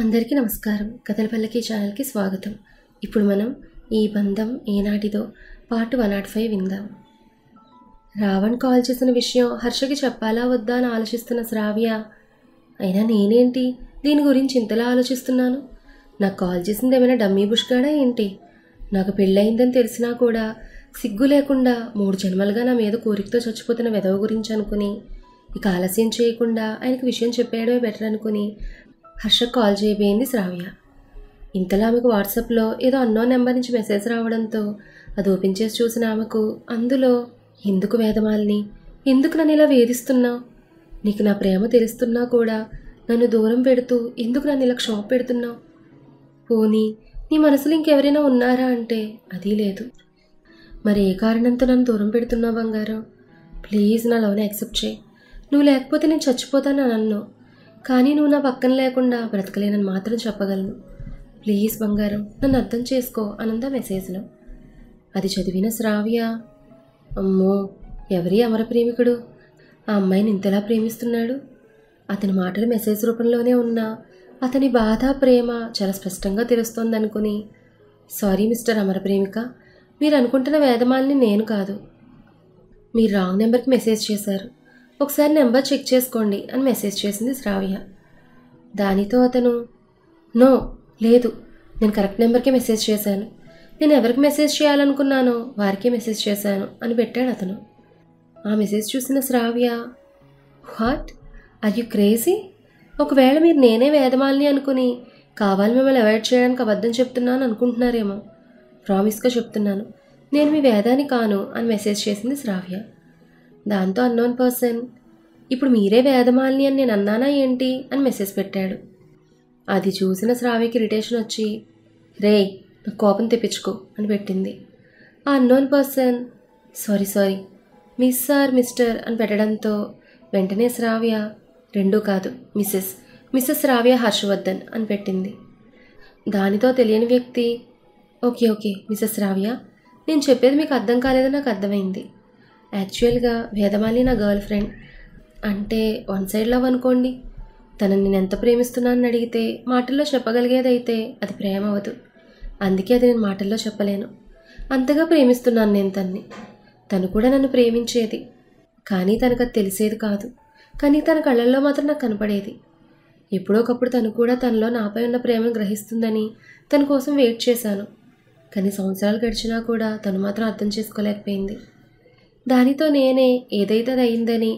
అందరికీ నమస్కారం. కథల పల్లకి ఛానల్కి స్వాగతం. ఇప్పుడు మనం ఈ బంధం ఏనాటిదో పార్ట్ 105 విందాం. రావణ్ కాల్ చేసిన విషయం హర్షకి చెప్పాలా వద్దా అని ఆలోచిస్తున్న శ్రావ్య, అయినా నేనేంటి దీని గురించి ఇంతలా ఆలోచిస్తున్నాను? నాకు కాల్ చేసింది ఏమైనా డమ్మీ బుష్గాడా ఏంటి? నాకు పెళ్ళయిందని తెలిసినా కూడా సిగ్గు లేకుండా 3 జన్మలుగా నా మీద కోరికతో చచ్చిపోతున్న వెధవ గురించి అనుకుని ఇక ఆలస్యం చేయకుండా ఆయనకు విషయం చెప్పేయడమే బెటర్ అనుకుని హర్షకు కాల్ చేయబోయింది శ్రావ్య. ఇంతలో ఆమెకు వాట్సాప్లో ఏదో అన్నోన్ నెంబర్ నుంచి మెసేజ్ రావడంతో అది ఓపెన్ చేసి చూసిన ఆమెకు అందులో, ఎందుకు వేదమాలిని, ఎందుకు నన్ను ఇలా వేధిస్తున్నావు? నీకు నా ప్రేమ తెలుస్తున్నా కూడా నన్ను దూరం పెడుతూ ఎందుకు నన్ను ఇలా క్షోభ పెడుతున్నావు? పోనీ నీ మనసులో ఇంకెవరైనా ఉన్నారా అంటే అది లేదు. మరి ఏ కారణంతో నన్ను దూరం పెడుతున్నావు బంగారం? ప్లీజ్ నా లవ్ని యాక్సెప్ట్ చేయి. నువ్వు లేకపోతే నేను చచ్చిపోతాను నన్ను, కానీ నువ్వు నా పక్కన లేకుండా బ్రతకలేనని మాత్రం చెప్పగలను. ప్లీజ్ బంగారం నన్ను అర్థం చేసుకో అనందా మెసేజ్లో. అది చదివిన శ్రావ్య, అమ్మో ఎవరి అమర ప్రేమికుడు ఆ అమ్మాయిని ఇంతలా ప్రేమిస్తున్నాడు? అతని మాటలు మెసేజ్ రూపంలోనే ఉన్నా అతని బాధ ప్రేమ చాలా స్పష్టంగా తెలుస్తోందనుకుని, సారీ మిస్టర్ అమర ప్రేమిక, మీరు అనుకుంటున్న వేదమాలిని నేను కాదు. మీరు రాంగ్ నెంబర్కి మెసేజ్ చేశారు, ఒకసారి నెంబర్ చెక్ చేసుకోండి అని మెసేజ్ చేసింది శ్రావ్య. దానితో అతను, నో లేదు, నేను కరెక్ట్ నెంబర్కే మెసేజ్ చేశాను. నేను ఎవరికి మెసేజ్ చేయాలనుకున్నానో వారికే మెసేజ్ చేశాను అని పెట్టాడు అతను. ఆ మెసేజ్ చూసిన శ్రావ్య, వాట్ ఆర్ యు క్రేజీ? ఒకవేళ మీరు నేనే వేదమాలిని అనుకుని కావాలి మిమ్మల్ని అవాయిడ్ చేయడానికి అబద్ధం చెప్తున్నాను అనుకుంటున్నారేమో. ప్రామిస్గా చెప్తున్నాను, నేను మీ వేదాన్ని కాను అని మెసేజ్ చేసింది శ్రావ్య. దాంతో అన్నోన్ పర్సన్, ఇప్పుడు మీరే వేదమాలిని అని నేను అన్నానా ఏంటి అని మెసేజ్ పెట్టాడు. అది చూసిన శ్రావ్యకి ఇరిటేషన్ వచ్చి, రే నాకు కోపం తెప్పించుకో అని పెట్టింది. ఆ unknown person, sorry miss or mister అని పెట్టడంతో వెంటనే శ్రావ్య, రెండూ కాదు మిస్సెస్ శ్రావ్య హర్షవర్ధన్ అని పెట్టింది. దానితో తెలియని వ్యక్తి, ఓకే మిస్సెస్ శ్రావ్య, నేను చెప్పేది మీకు అర్థం కాలేదని నాకు అర్థమైంది. యాక్చువల్గా వేదమాలి నా గర్ల్ ఫ్రెండ్, అంటే వన్ సైడ్ లవ్ అనుకోండి. తనని నేను ఎంత ప్రేమిస్తున్నానని అడిగితే మాటల్లో చెప్పగలిగేదైతే అది ప్రేమ అవ్వదు. అందుకే అది నేను మాటల్లో చెప్పలేను. అంతగా ప్రేమిస్తున్నాను నేను తన్ని. తను కూడా నన్ను ప్రేమించేది, కానీ తనకు అది తెలిసేది కాదు. కానీ తన కళ్ళల్లో మాత్రం నాకు కనపడేది. ఎప్పుడోకప్పుడు తను కూడా తనలో నాపై ఉన్న ప్రేమను గ్రహిస్తుందని తన కోసం వెయిట్ చేశాను. కానీ సంవత్సరాలు గడిచినా కూడా తను మాత్రం అర్థం చేసుకోలేకపోయింది. దానితో నేనే ఏదైతే అది అయిందని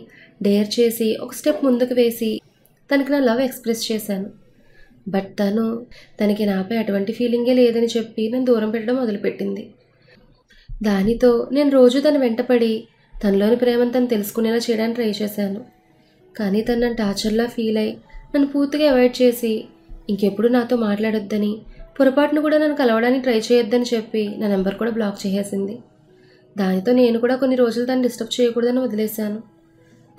డేర్ చేసి ఒక స్టెప్ ముందుకు వేసి తనకి నా లవ్ ఎక్స్ప్రెస్ చేశాను. బట్ తనకి నాపై అటువంటి ఫీలింగే లేదని చెప్పి నన్ను దూరం పెట్టడం మొదలుపెట్టింది. దానితో నేను రోజు తన వెంటపడి తనలోని ప్రేమను తను తెలుసుకునేలా చేయడానికి ట్రై చేశాను. కానీ తను నన్ను టార్చర్లా ఫీల్ అయి నన్ను పూర్తిగా అవాయిడ్ చేసి ఇంకెప్పుడు నాతో మాట్లాడొద్దని, పొరపాటును కూడా నన్ను కలవడానికి ట్రై చేయొద్దని చెప్పి నా నెంబర్ కూడా బ్లాక్ చేసేసింది. దానితో నేను కూడా కొన్ని రోజులు తను డిస్టర్బ్ చేయకూడదని వదిలేశాను.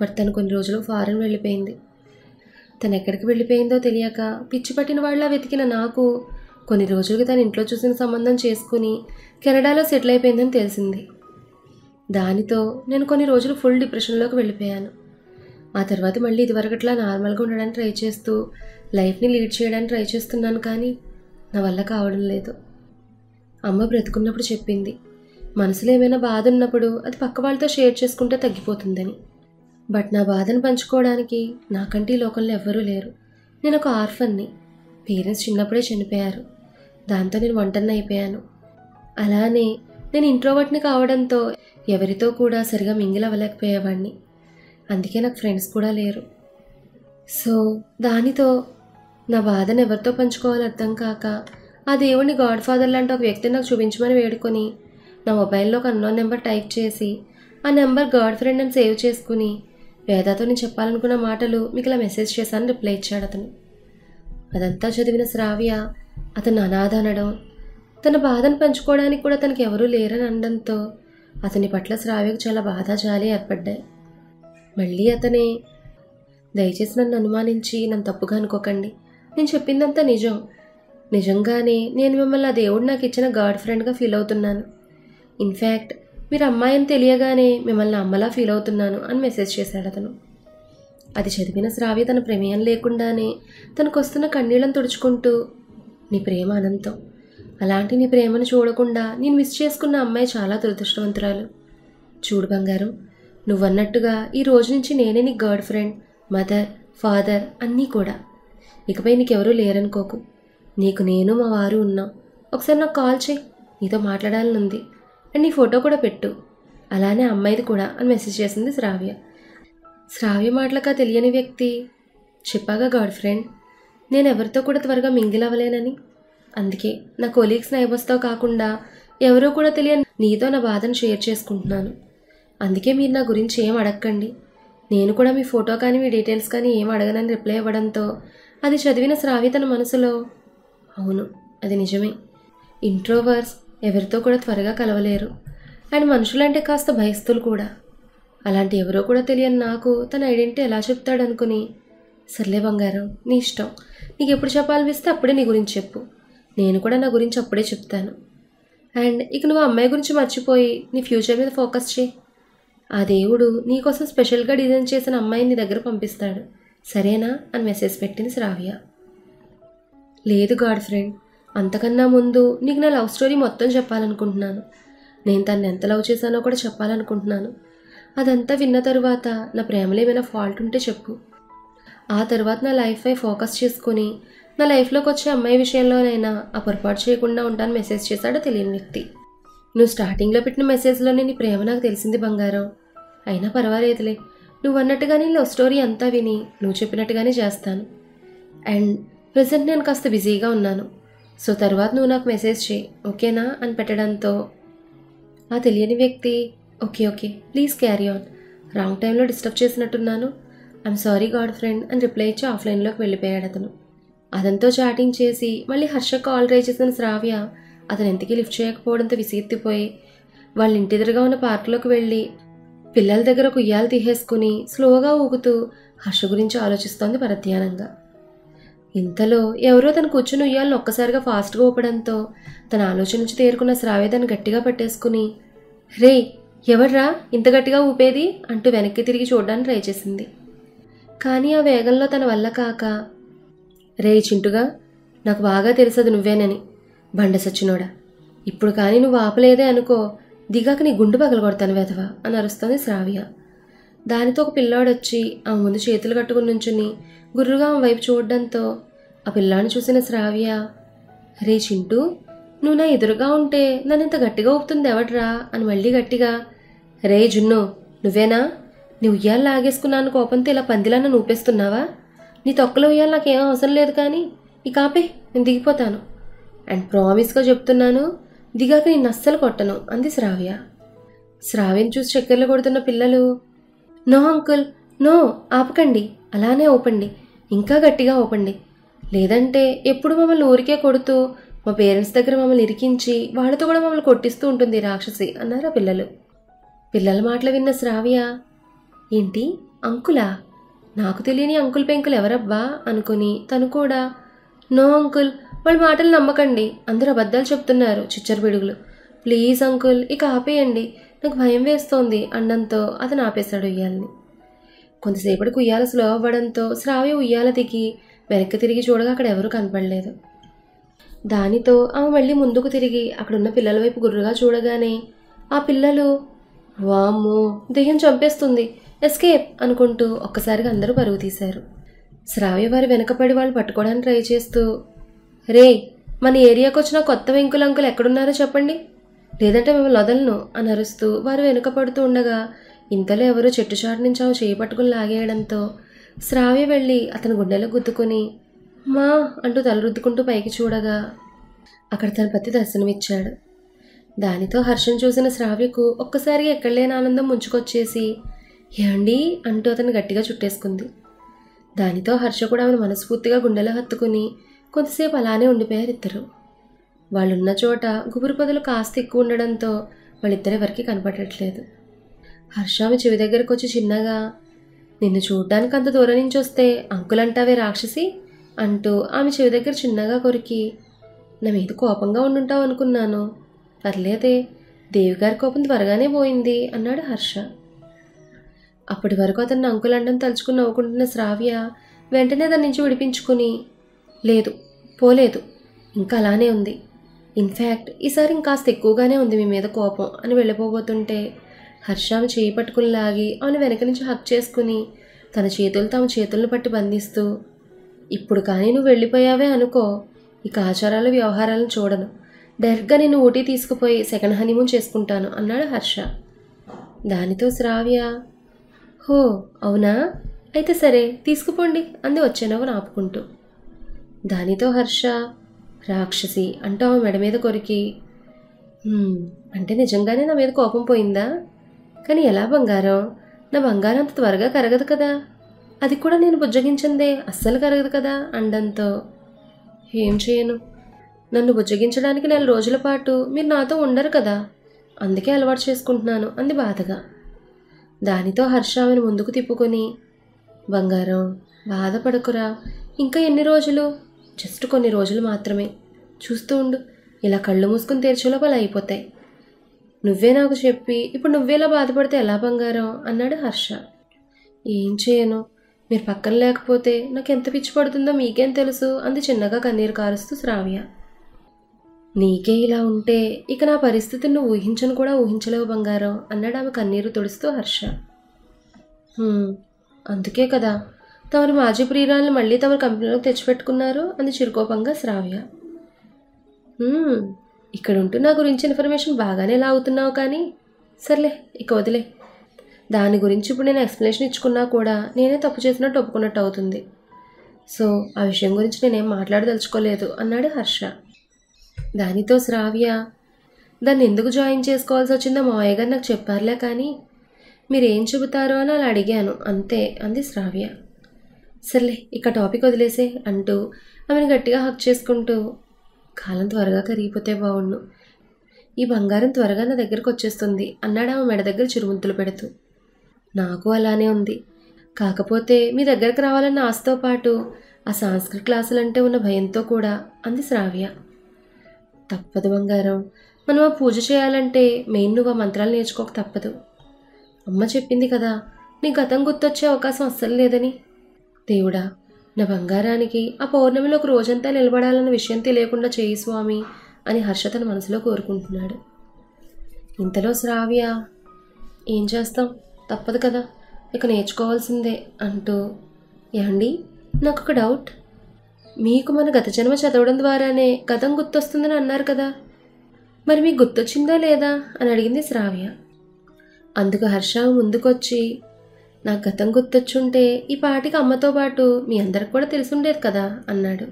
బట్ తను కొన్ని రోజులు ఫారెన్ వెళ్ళిపోయింది. తను ఎక్కడికి వెళ్ళిపోయిందో తెలియక పిచ్చి పట్టిన వాళ్ళ వెతికిన నాకు కొన్ని రోజులకి తను ఇంట్లో చూసిన సంబంధం చేసుకుని కెనడాలో సెటిల్ అయిపోయిందని తెలిసింది. దానితో నేను కొన్ని రోజులు ఫుల్ డిప్రెషన్లోకి వెళ్ళిపోయాను. ఆ తర్వాత మళ్ళీ ఇదివరకట్లా నార్మల్గా ఉండడానికి ట్రై చేస్తూ లైఫ్ని లీడ్ చేయడానికి ట్రై చేస్తున్నాను, కానీ నా వల్ల కావడం లేదు. అమ్మ బ్రతుకున్నప్పుడు చెప్పింది, మనసులో ఏమైనా బాధ ఉన్నప్పుడు అది పక్క వాళ్ళతో షేర్ చేసుకుంటే తగ్గిపోతుందని. బట్ నా బాధను పంచుకోవడానికి నాకంటే ఈ లోకంలో ఎవ్వరూ లేరు. నేను ఒక ఆర్ఫన్ని. పేరెంట్స్ చిన్నప్పుడే చనిపోయారు. దాంతో నేను ఒంటరిని అయిపోయాను. అలానే నేను ఇంట్రోవర్ట్ని కావడంతో ఎవరితో కూడా సరిగా మింగిల్ అవ్వలేకపోయేవాడిని. అందుకే నాకు ఫ్రెండ్స్ కూడా లేరు. సో దానితో నా బాధను ఎవరితో పంచుకోవాలో అర్థం కాక ఆ దేవుడిని గాడ్ ఫాదర్ లాంటి ఒక వ్యక్తిని నాకు చూపించమని వేడుకొని నా మొబైల్లో ఒక అన్నోన్ నెంబర్ టైప్ చేసి ఆ నెంబర్ గాడ్ ఫ్రెండ్ అని సేవ్ చేసుకుని వేదాతో నేను చెప్పాలనుకున్న మాటలు మీకు ఇలా మెసేజ్ చేశాను రిప్లై ఇచ్చాడు అతను. అదంతా చదివిన శ్రావ్య అతను అనాథ అనడం, తన బాధను పంచుకోవడానికి కూడా తనకి ఎవరూ లేరని అనడంతో అతని పట్ల శ్రావ్యకు చాలా బాధ జాలి ఏర్పడ్డాయి. మళ్ళీ అతనే, దయచేసి నన్ను అనుమానించి నన్ను తప్పుగా అనుకోకండి, నేను చెప్పిందంతా నిజంగానే నేను మిమ్మల్ని ఆ దేవుడు నాకు ఇచ్చిన గాడ్ ఫ్రెండ్గా ఫీల్ అవుతున్నాను. ఇన్ఫ్యాక్ట్ మీరు అమ్మాయి అని తెలియగానే మిమ్మల్ని అమ్మలా ఫీల్ అవుతున్నాను అని మెసేజ్ చేశాడు అతను. అది చదివిన శ్రావ్య తన ప్రమేయం లేకుండానే తనకొస్తున్న కన్నీళ్లను తుడుచుకుంటూ, నీ ప్రేమ అనంతం. అలాంటి నీ ప్రేమను చూడకుండా నేను మిస్ చేసుకున్న అమ్మాయి చాలా దురదృష్టవంతురాలు. చూడు బంగారం, నువ్వన్నట్టుగా ఈ రోజు నుంచి నేనే నీ గర్ల్ ఫ్రెండ్, మదర్, ఫాదర్ అన్నీ కూడా. ఇకపై నీకెవరూ లేరనుకోకు. నీకు నేను మా వారు ఉన్నాం. ఒకసారి నాకు కాల్ చేయి, నీతో మాట్లాడాలని ఉంది. అండ్ నీ ఫోటో కూడా పెట్టు. అలానే అమ్మాయిది కూడా అని మెసేజ్ చేసింది శ్రావ్య. శ్రావ్య మాటలకా తెలియని వ్యక్తి, చెప్పాగా గర్ల్ ఫ్రెండ్, నేను ఎవరితో కూడా త్వరగా మింగిల్ అవ్వలేనని. అందుకే నా కొలీగ్స్ నైబర్స్తో కాకుండా ఎవరో కూడా తెలియని నీతో నా బాధను షేర్ చేసుకుంటున్నాను. అందుకే మీరు నా గురించి ఏం అడగకండి. నేను కూడా మీ ఫోటో కానీ మీ డీటెయిల్స్ కానీ ఏం అడగనని రిప్లై ఇవ్వడంతో అది చదివిన శ్రావ్య తన మనసులో, అవును అది నిజమే, ఇంట్రోవర్స్ ఎవరితో కూడా త్వరగా కలవలేరు అండ్ మనుషులంటే కాస్త భయస్తులు కూడా. అలాంటి ఎవరో కూడా తెలియని నాకు తన ఐడెంటిటీ ఎలా చెప్తాడనుకుని, సర్లే బంగారం నీ ఇష్టం, నీకు ఎప్పుడు చెప్పాలనిపిస్తే అప్పుడే నీ గురించి చెప్పు, నేను కూడా నా గురించి అప్పుడే చెప్తాను. అండ్ ఇక నువ్వు అమ్మాయి గురించి మర్చిపోయి నీ ఫ్యూచర్ మీద ఫోకస్ చేయి. ఆ దేవుడు నీకోసం స్పెషల్గా డిజైన్ చేసిన అమ్మాయిని నీ దగ్గర పంపిస్తాడు, సరేనా అని మెసేజ్ పెట్టింది శ్రావ్య. లేదు గాడ్ ఫ్రెండ్, అంతకన్నా ముందు నీకు నా లవ్ స్టోరీ మొత్తం చెప్పాలనుకుంటున్నాను. నేను తను ఎంత లవ్ చేశానో కూడా చెప్పాలనుకుంటున్నాను. అదంతా విన్న తరువాత నా ప్రేమలో ఏమైనా ఫాల్ట్ ఉంటే చెప్పు. ఆ తర్వాత నా లైఫ్పై ఫోకస్ చేసుకుని నా లైఫ్లోకి వచ్చే అమ్మాయి విషయంలోనైనా ఆ పొరపాటు చేయకుండా ఉంటాను మెసేజ్ చేశాడో తెలియని వ్యక్తి. నువ్వు స్టార్టింగ్లో పెట్టిన మెసేజ్లోనే నీ ప్రేమ నాకు తెలిసింది బంగారం. అయినా పర్వాలేదులే, నువ్వు అన్నట్టుగానే లవ్ స్టోరీ అంతా విని నువ్వు చెప్పినట్టుగానే చేస్తాను. అండ్ ప్రజెంట్ నేను కాస్త బిజీగా ఉన్నాను, సో తర్వాత నువ్వు నాకు మెసేజ్ చేయి, ఓకేనా అని పెట్టడంతో ఆ తెలియని వ్యక్తి, okay okay please carry on, wrong టైంలో డిస్టర్బ్ చేసినట్టున్నాను, ఐఎమ్ సారీ గాడ్ ఫ్రెండ్ అని రిప్లై ఇచ్చి ఆఫ్లైన్లోకి వెళ్ళిపోయాడు అతను. అతనితో చాటింగ్ చేసి మళ్ళీ హర్ష కాల్ ట్రై చేసిన శ్రావ్య అతను ఎంతకీ లిఫ్ట్ చేయకపోవడంతో విసిగెత్తిపోయి వాళ్ళ ఇంటి ఎదురుగా ఉన్న పార్కులోకి వెళ్ళి పిల్లల దగ్గర ఒక ఉయ్యాలు తీసేసుకుని స్లోగా ఊగుతూ హర్ష గురించి ఆలోచిస్తోంది పరధ్యానంగా. ఇంతలో ఎవరో తను కూర్చుని ఉయ్యాలను ఒక్కసారిగా ఫాస్ట్గా ఊపడంతో తన ఆలోచన నుంచి తేరుకున్న శ్రావ్య దాన్ని గట్టిగా పట్టేసుకుని, రే ఎవర్రా ఇంత గట్టిగా ఊపేది అంటూ వెనక్కి తిరిగి చూడడానికి ట్రై చేసింది. కానీ ఆ వేగంలో తన వల్ల కాక, రే చింటుగా, నాకు బాగా తెలుసది నువ్వేనని, బండ సచ్చినోడా, ఇప్పుడు కానీ నువ్వు ఆపలేదే అనుకో, దిగాక నీ గుండు పగలగొడతాను వెధవా అని అరుస్తోంది శ్రావ్య. దానితో ఒక పిల్లాడొచ్చి ఆ ముందు చేతులు కట్టుకుని నుంచుని గుర్రుగా ఆమె వైపు చూడడంతో ఆ పిల్లాడిని చూసిన శ్రావ్య, రే చింటూ, నువ్వు నా ఎదురుగా ఉంటే నన్ను ఇంత గట్టిగా ఊపుతుంది ఎవడ్రా అని మళ్ళీ గట్టిగా, రే జున్ను నువ్వేనా, నీ ఉయ్యాలు లాగేసుకున్నాను కోపంతో ఇలా పందిలా నన్ను ఊపేస్తున్నావా, నీ తొక్కలో ఉయ్యాలు నాకేం అవసరం లేదు కానీ ఇక ఆపే, నేను దిగిపోతాను అండ్ ప్రామిస్గా చెప్తున్నాను, దిగాక నిన్ను అస్సలు కొట్టను అంది శ్రావ్య. శ్రావ్యను చూసి చక్కెరలు కొడుతున్న పిల్లలు, నో అంకుల్ నో, ఆపకండి, అలానే ఊపండి, ఇంకా గట్టిగా ఊపండి, లేదంటే ఎప్పుడు మమ్మల్ని ఊరికే కొడుతూ మా పేరెంట్స్ దగ్గర మమ్మల్ని ఇరికించి వాళ్ళతో కూడా మమ్మల్ని కొట్టిస్తూ ఉంటుంది రాక్షసి అన్నారు ఆ పిల్లలు. పిల్లల మాటలు విన్న శ్రావ్య, ఏంటి అంకులా, నాకు తెలియని అంకుల్ పెంకులు ఎవరబ్బా అనుకుని తను కూడా, నో అంకుల్, వాళ్ళ మాటలు నమ్మకండి, అందరూ అబద్ధాలు చెప్తున్నారు చిచ్చర పిడుగులు, ప్లీజ్ అంకుల్ ఇక ఆపేయండి, నాకు భయం వేస్తోంది అనడంతో అతను ఆపేశాడు ఉయ్యాలని. కొంతసేపటికి ఉయ్యాల స్లో అవ్వడంతో శ్రావ్య ఉయ్యాల దిగి వెనక్కి తిరిగి చూడగా అక్కడ ఎవరూ కనపడలేదు. దానితో ఆమె మళ్ళీ ముందుకు తిరిగి అక్కడున్న పిల్లల వైపు గుర్రుగా చూడగానే ఆ పిల్లలు, వామ్మో దెయ్యం చంపేస్తుంది, ఎస్కేప్ అనుకుంటూ ఒక్కసారిగా అందరూ పరుగు తీశారు. శ్రావ్య వారి వెనకపడి వాళ్ళు పట్టుకోవడానికి ట్రై చేస్తూ, రే మన ఏరియాకు వచ్చిన కొత్త వెంకుల అంకులు ఎక్కడున్నారో చెప్పండి, లేదంటే మిమ్మల్ని వదలను అని అరుస్తూ వారు వెనుక పడుతూ ఉండగా ఇంతలో ఎవరో చెట్టు చాటు నుంచి ఆమె చేయి పట్టుకుని లాగేయడంతో శ్రావ్య వెళ్ళి అతని గుండెలో గుద్దుకొని మా అంటూ తలరుద్దుకుంటూ పైకి చూడగా అక్కడ తన పతి దర్శనమిచ్చాడు. దానితో హర్షం చూసిన శ్రావ్యకు ఒక్కసారిగా ఎక్కడలేని ఆనందం ముంచుకొచ్చేసి ఏమండి అంటూ అతను గట్టిగా చుట్టేసుకుంది. దానితో హర్ష కూడా ఆమెను మనస్ఫూర్తిగా గుండెలో హత్తుకుని కొంతసేపు అలానే ఉండిపోయారు ఇద్దరు. వాళ్ళున్న చోట గుబురు పొదలు కాస్త ఎక్కువ ఉండడంతో వాళ్ళిద్దరెవరికి కనపడట్లేదు. హర్ష ఆమె చెవి దగ్గరకు వచ్చి చిన్నగా, నిన్ను చూడ్డానికి అంత దూరం నుంచి వస్తే అంకుల్ అంటావే రాక్షసి అంటూ ఆమె చెవి దగ్గర చిన్నగా కొరికి, నా మీద కోపంగా ఉండుంటావు అనుకున్నాను, పర్లేదే దేవిగారి కోపం త్వరగానే పోయింది అన్నాడు హర్ష. అప్పటి వరకు అతన్ని అంకుల్ అండం తలుచుకుని నవ్వుకుంటున్న శ్రావ్య వెంటనే దాని నుంచి విడిపించుకుని, లేదు పోలేదు, ఇంకా అలానే ఉంది, ఇన్ఫ్యాక్ట్ ఈసారి ఇంకాస్త ఎక్కువగానే ఉంది మీ మీద కోపం అని వెళ్ళిపోబోతుంటే హర్ష ఆమె చేయి పట్టుకుని లాగి ఆమెను వెనక నుంచి హక్ చేసుకుని తన చేతులు తమ చేతులను పట్టి బంధిస్తూ, ఇప్పుడు కానీ నువ్వు వెళ్ళిపోయావే అనుకో, ఇక ఆచారాలు వ్యవహారాలను చూడను, డైరెక్ట్గా నేను ఊటీ తీసుకుపోయి సెకండ్ హనీమూన్ చేసుకుంటాను అన్నాడు హర్ష. దానితో శ్రావ్య, హో అవునా, అయితే సరే తీసుకుపోండి అంది వచ్చే నవ్వును ఆపుకుంటూ. దానితో హర్ష, రాక్షసి అంటూ ఆమె మెడ మీద కొరికి, అంటే నిజంగానే నా మీద కోపం పోయిందా? కానీ ఎలా బంగారం, నా బంగారం అంత త్వరగా కరగదు కదా, అది కూడా నేను బుజ్జగించిందే అస్సలు కరగదు కదా అండంతో, ఏం చేయను, నన్ను బుజ్జగించడానికి 4 రోజుల పాటు మీరు నాతో ఉండరు కదా, అందుకే అలవాటు చేసుకుంటున్నాను అంది బాధగా. దానితో హర్ష ఆమెను ముందుకు తిప్పుకొని, బంగారం బాధపడకురా, ఇంకా ఎన్ని రోజులు, జస్ట్ కొన్ని రోజులు మాత్రమే, చూస్తూ ఉండు, ఇలా కళ్ళు మూసుకుని తెరిచే లోపల అయిపోతాయి, నువ్వే నాకు చెప్పి ఇప్పుడు నువ్వేలా బాధపడితే ఎలా బంగారం అన్నాడు హర్ష. ఏం చేయను, మీరు పక్కన లేకపోతే నాకు ఎంత పిచ్చి పడుతుందో మీకేం తెలుసు అంది చిన్నగా కన్నీరు కారుస్తూ శ్రావ్య. నీకే ఇలా ఉంటే ఇక నా పరిస్థితిని నువ్వు ఊహించను కూడా ఊహించలేవు బంగారం అన్నాడు ఆమె కన్నీరు తుడుస్తూ హర్ష. అందుకే కదా తమరు మాజీ ప్రియురాలను మళ్ళీ తమరు కంపెనీలోకి తెచ్చిపెట్టుకున్నారు అంది చిరుకోపంగా శ్రావ్య. ఇక్కడ ఉంటూ నా గురించి ఇన్ఫర్మేషన్ బాగానే లాగుతున్నావు కానీ సర్లే ఇక వదిలే, దాని గురించి ఇప్పుడు నేను ఎక్స్ప్లెనేషన్ ఇచ్చుకున్నా కూడా నేనే తప్పు చేసినట్టు ఒప్పుకున్నట్టు అవుతుంది, సో ఆ విషయం గురించి నేనేం మాట్లాడదలుచుకోలేదు అన్నాడు హర్ష. దానితో శ్రావ్య, దాన్ని ఎందుకు జాయిన్ చేసుకోవాల్సి వచ్చిందో మావయ్య గారు నాకు చెప్పారులే కానీ మీరేం చెబుతారో అని అలా అడిగాను అంతే అంది శ్రావ్య. సర్లే ఇక టాపిక్ వదిలేసే అంటూ ఆమెను గట్టిగా హక్ చేసుకుంటూ, కాలం త్వరగా కరిగిపోతే బావుండు, ఈ బంగారం త్వరగా నా దగ్గరకు వచ్చేస్తుంది అన్నాడు ఆమె మెడ దగ్గర చిరుముద్దులు పెడుతూ. నాకు అలానే ఉంది, కాకపోతే మీ దగ్గరకు రావాలన్న ఆశతో పాటు ఆ సంస్కృత క్లాసులంటే ఉన్న భయంతో కూడా అంది శ్రావ్య. తప్పదు బంగారం, మనం ఆ పూజ చేయాలంటే మెయిన్ నువ్వు ఆ మంత్రాలు నేర్చుకోక తప్పదు, అమ్మ చెప్పింది కదా నీ గతం గుర్తొచ్చే అవకాశం అస్సలు లేదని. దేవుడా, నా బంగారానికి ఆ పౌర్ణమిలో ఒక రోజంతా నిలబడాలన్న విషయం తెలియకుండా చేయి స్వామి అని హర్ష తన మనసులో కోరుకుంటున్నాడు. ఇంతలో శ్రావ్య, ఏం చేస్తాం తప్పదు కదా, ఇక నేర్చుకోవాల్సిందే అంటూ, ఏమండి నాకు ఒక డౌట్, మీకు మన గత జన్మ చదవడం ద్వారానే గతం గుర్తొస్తుందని అన్నారు కదా, మరి మీకు గుర్తొచ్చిందా లేదా అని అడిగింది శ్రావ్య. అందుకు హర్ష ముందుకొచ్చి, నాకు గతం గుర్తొచ్చుంటే ఈ పాటికి అమ్మతో పాటు మీ అందరికి కూడా తెలిసుండేది కదా అన్నాడు.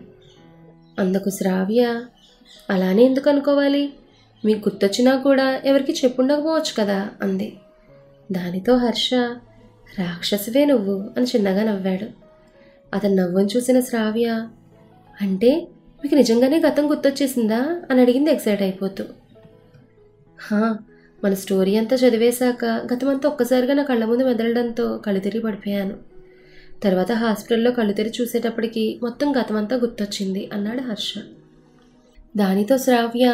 అందుకు శ్రావ్య, అలానే ఎందుకు అనుకోవాలి, మీకు గుర్తొచ్చినా కూడా ఎవరికి చెప్పుండకపోవచ్చు కదా అంది. దానితో హర్ష, రాక్షసువే నువ్వు అని చిన్నగా నవ్వాడు. అతను నవ్వును చూసిన శ్రావ్య, అంటే మీకు నిజంగానే గతం గుర్తొచ్చేసిందా అని అడిగింది ఎక్సైట్ అయిపోతూ. మన స్టోరీ అంతా చదివేశాక గతమంతా ఒక్కసారిగా నా కళ్ళ ముందు మెదలడంతో కళ్ళు తిరిగి పడిపోయాను, తర్వాత హాస్పిటల్లో కళ్ళు తెరిచి చూసేటప్పటికి మొత్తం గతమంతా గుర్తొచ్చింది అన్నాడు హర్ష. దానితో శ్రావ్య,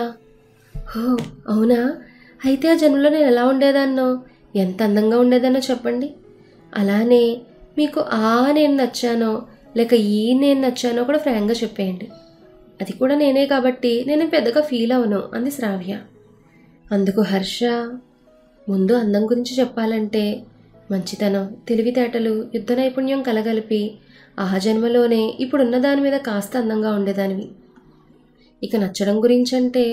హో అవునా, అయితే ఆ జన్మలో నేను ఎలా ఉండేదాన్నో, ఎంత అందంగా ఉండేదాన్నో చెప్పండి, అలానే మీకు నేను నచ్చానో లేక నేను నచ్చానో కూడా ఫ్రాంక్గా చెప్పేయండి, అది కూడా నేనే కాబట్టి నేను పెద్దగా ఫీల్ అవను అంది శ్రావ్య. అందుకు హర్ష, ముందు అందం గురించి చెప్పాలంటే మంచితనం, తెలివితేటలు, యుద్ధ నైపుణ్యం కలగలిపి ఆ జన్మలోనే ఇప్పుడున్న దాని మీద కాస్త అందంగా ఉండేదానివి. ఇక నచ్చడం గురించి అంటే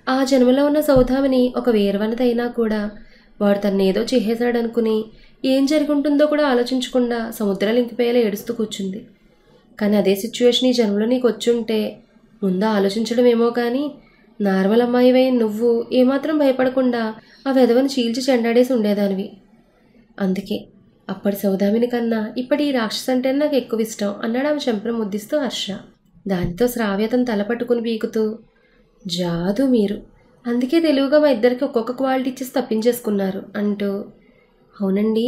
ఆ జన్మలో ఉన్న సౌదామిని ఒక వేరవనదైనా కూడా వాడు తన్నేదో చేసేశాడనుకుని ఏం జరుగుంటుందో కూడా ఆలోచించకుండా సముద్రాలు ఇంకిపోయేలా ఏడుస్తూ కూర్చుంది. కానీ అదే సిచ్యువేషన్ ఈ జన్మలో నీకు వచ్చుంటే ముందు ఆలోచించడం ఏమో కానీ నార్మల్ అమ్మాయివై నువ్వు ఏమాత్రం భయపడకుండా ఆ వెధవని చీల్చి చెండాడేసి ఉండేదానివి. అందుకే అప్పటి సౌదామిని కన్నా ఇప్పటి ఈ రాక్షస అంటే నాకు ఎక్కువ ఇష్టం అన్నాడు ఆమె చెంపను ముద్దిస్తూ హర్ష. దానితో శ్రావ్య తను తల పట్టుకుని పీకుతూ, జాదు మీరు, అందుకే తెలివిగా మా ఇద్దరికి ఒక్కొక్క క్వాలిటీ ఇచ్చేసి తప్పించేసుకున్నారు అంటూ, అవునండి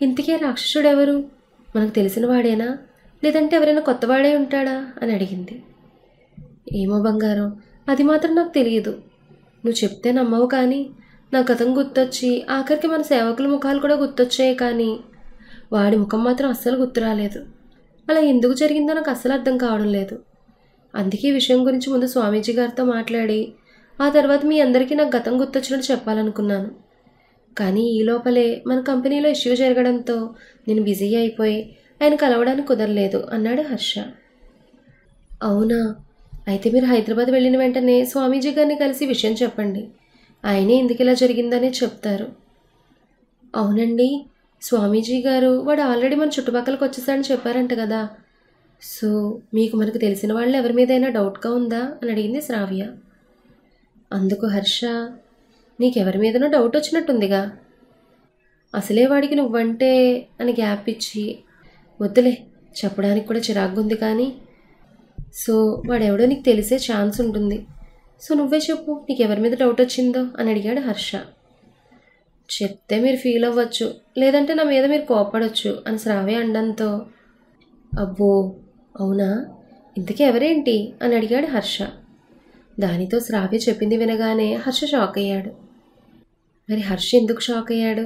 ఇంతకే రాక్షసుడెవరు, మనకు తెలిసిన వాడేనా లేదంటే ఎవరైనా కొత్తవాడే ఉంటాడా అని అడిగింది. ఏమో బంగారం, అది మాత్రం నాకు తెలియదు, నువ్వు చెప్తే నమ్మవు కానీ నా గతం గుర్తొచ్చి ఆఖరికి మన సేవకుల ముఖాలు కూడా గుర్తొచ్చాయి కానీ వాడి ముఖం మాత్రం అస్సలు గుర్తు రాలేదు. అలా ఎందుకు జరిగిందో నాకు అస్సలు అర్థం కావడం లేదు. అందుకే ఈ విషయం గురించి ముందు స్వామీజీ గారితో మాట్లాడి ఆ తర్వాత మీ అందరికీ నాకు గతం గుర్తొచ్చినట్టు చెప్పాలనుకున్నాను. కానీ ఈ లోపలే మన కంపెనీలో ఇష్యూ జరగడంతో నేను బిజీ అయిపోయి ఆయన కలవడానికి కుదరలేదు అన్నాడు హర్ష. అవునా, అయితే మీరు హైదరాబాద్ వెళ్ళిన వెంటనే స్వామీజీ గారిని కలిసి విషయం చెప్పండి. ఆయనే ఎందుకు ఇలా జరిగిందనే చెప్తారు. అవునండి, స్వామీజీ గారు వాడు ఆల్రెడీ మన చుట్టుపక్కలకు వచ్చేసాడని చెప్పారంట కదా. సో మీకు మనకు తెలిసిన వాళ్ళు ఎవరి మీదైనా డౌట్గా ఉందా అని అడిగింది శ్రావ్య. అందుకు హర్ష, నీకెవరి మీదనో డౌట్ వచ్చినట్టుందిగా. అసలే వాడికి నువ్వంటే అని గ్యాప్ ఇచ్చి, వద్దులే చెప్పడానికి కూడా చిరాగ్గుంది కానీ, సో వాడెవడో నీకు తెలిసే ఛాన్స్ ఉంటుంది. సో నువ్వే చెప్పు, నీకు ఎవరి మీద డౌట్ వచ్చిందో అని అడిగాడు హర్ష. చెప్తే మీరు ఫీల్ అవ్వచ్చు, లేదంటే నా మీద మీరు కోపడవచ్చు అని శ్రావ్య అనడంతో, అబ్బో అవునా, ఇంతకీ ఎవరేంటి అని అడిగాడు హర్ష. దానితో శ్రావ్య చెప్పింది వినగానే హర్ష షాక్ అయ్యాడు. మరి హర్ష ఎందుకు షాక్ అయ్యాడు,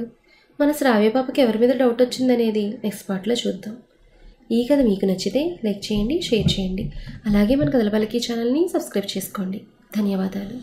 మన శ్రావ్య పాపకి ఎవరి మీద డౌట్ వచ్చిందనేది నెక్స్ట్ పార్ట్లో చూద్దాం. ఈ కథ మీకు నచ్చితే లైక్ చేయండి, షేర్ చేయండి. అలాగే మన కథల పల్లకి ఛానల్ని సబ్స్క్రైబ్ చేసుకోండి. ధన్యవాదాలు.